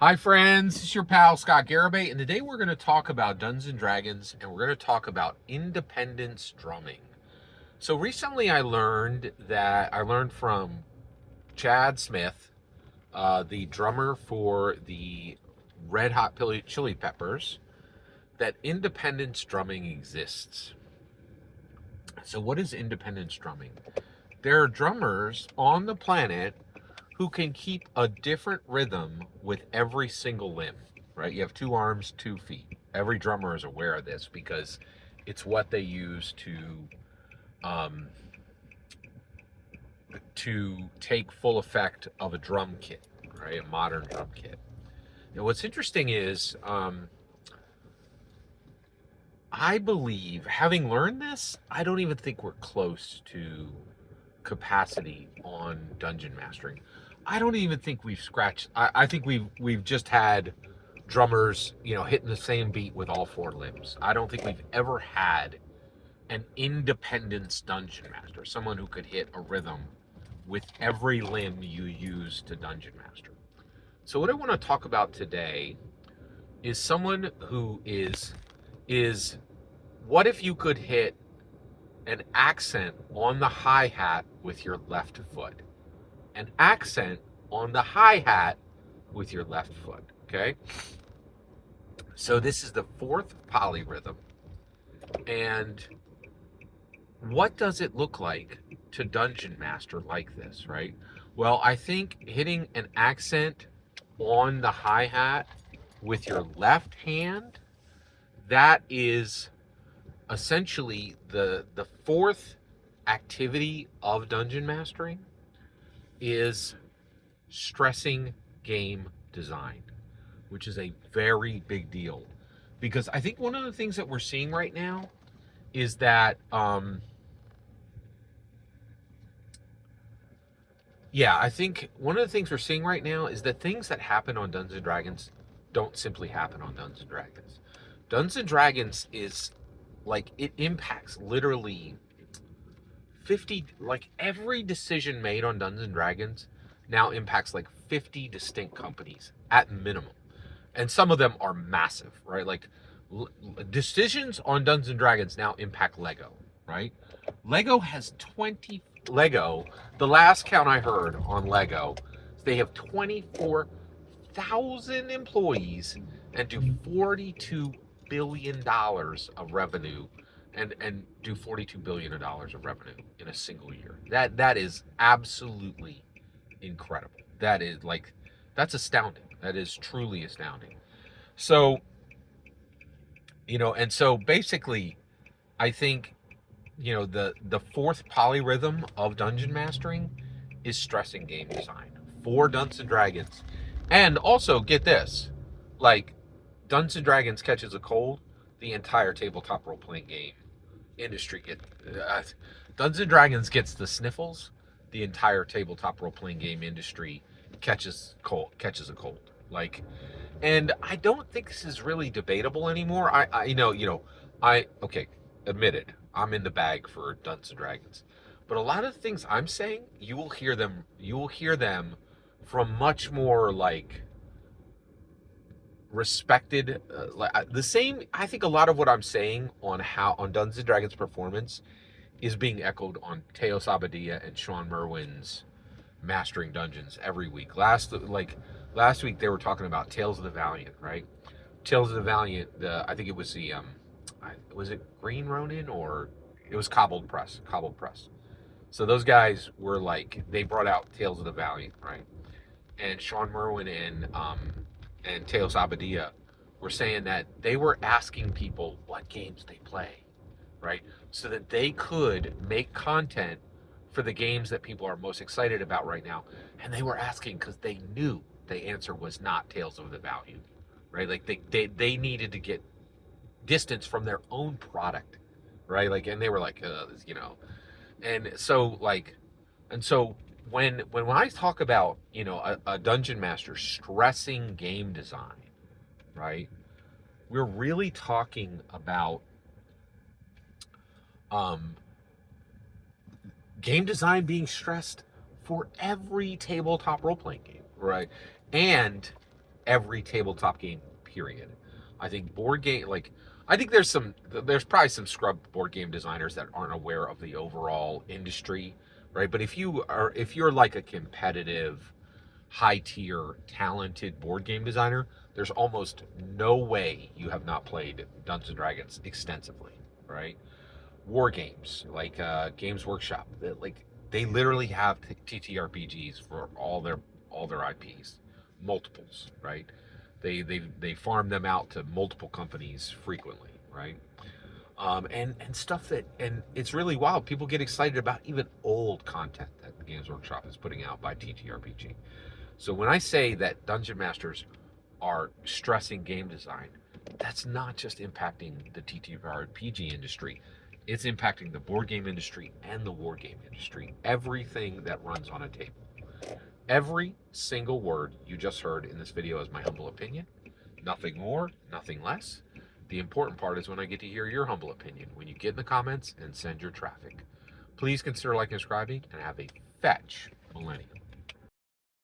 Hi friends, it's your pal Scott Garibay, and today we're going to talk about Dungeons and Dragons, and we're going to talk about independence drumming. So recently I learned from Chad Smith, the drummer for the Red Hot Chili Peppers, that independence drumming exists. So what is independence drumming? There are drummers on the planet who can keep a different rhythm with every single limb, right? You have two arms, 2 feet. Every drummer is aware of this because it's what they use um, to take full effect of a drum kit, right? A modern drum kit. And what's interesting is, I believe, having learned this, I don't even think we're close to capacity on dungeon mastering. I don't even think we've scratched. I think we've just had drummers, hitting the same beat with all four limbs. I don't think we've ever had an independence dungeon master, someone who could hit a rhythm with every limb you use to dungeon master. So what I want to talk about today is someone who is what if you could hit an accent on the hi-hat with your left foot? An accent on the hi-hat with your left foot, okay? So this is the fourth polyrhythm. And what does it look like to dungeon master like this, right? Well, I think hitting an accent on the hi-hat with your left hand, that is essentially the fourth activity of dungeon mastering, is stressing game design, which is a very big deal. Because I think one of the things that we're seeing right now is that, I think one of the things we're seeing right now is that things that happen on Dungeons and Dragons don't simply happen on Dungeons and Dragons. Dungeons and Dragons is like, it impacts literally 50, like every decision made on Dungeons and Dragons now impacts like 50 distinct companies at minimum. And some of them are massive, right? Like, decisions on Dungeons and Dragons now impact Lego, right? Lego has 20 Lego. The last count I heard on Lego, they have 24,000 employees and do $42 billion of revenue, and do $42 billion of revenue in a single year. That is absolutely incredible. That's astounding. That is truly astounding. So, and so basically, I think, the fourth polyrhythm of dungeon mastering is stressing game design for Dungeons and Dragons. And also, get this, like, Dungeons and Dragons catches a cold, the entire tabletop role playing game industry Dungeons and Dragons gets the sniffles, the entire tabletop role playing game industry catches a cold. Like, and I don't think this is really debatable anymore. I okay, admitted, I'm in the bag for Dungeons and Dragons, but a lot of the things I'm saying, you will hear them from much more, like, respected, the same. I think a lot of what I'm saying on Dungeons and Dragons performance is being echoed on Teos Abadia and Sean Merwin's Mastering Dungeons every week. Last week they were talking about Tales of the Valiant, right? Tales of the Valiant. I think it was was it Green Ronin, or it was Cobbled Press. Cobbled Press. So those guys were like, they brought out Tales of the Valiant, right? And Sean Merwin and Teos Abadia were saying that they were asking people what games they play, right? So that they could make content for the games that people are most excited about right now. And they were asking because they knew the answer was not Tales of the Valiant, right? Like, they needed to get distance from their own product, right? Like, and they were like, and so, like, and so when I talk about, a dungeon master stressing game design, right? We're really talking about, um, game design being stressed for every tabletop role playing game, right? And every tabletop game, period. I think board game, like, I think there's probably some scrub board game designers that aren't aware of the overall industry, right? But if you're like a competitive, high tier, talented board game designer, there's almost no way you have not played Dungeons and Dragons extensively, right? War games like Games Workshop, like they literally have TTRPGs for all their IPs, multiples, right? They farm them out to multiple companies frequently, right? And stuff that, and it's really wild. People get excited about even old content that the Games Workshop is putting out by TTRPG. So when I say that dungeon masters are stressing game design, that's not just impacting the TTRPG industry. It's impacting the board game industry and the war game industry. Everything that runs on a table. Every single word you just heard in this video is my humble opinion. Nothing more, nothing less. The important part is when I get to hear your humble opinion, when you get in the comments and send your traffic. Please consider liking and subscribing, and have a fetch millennium.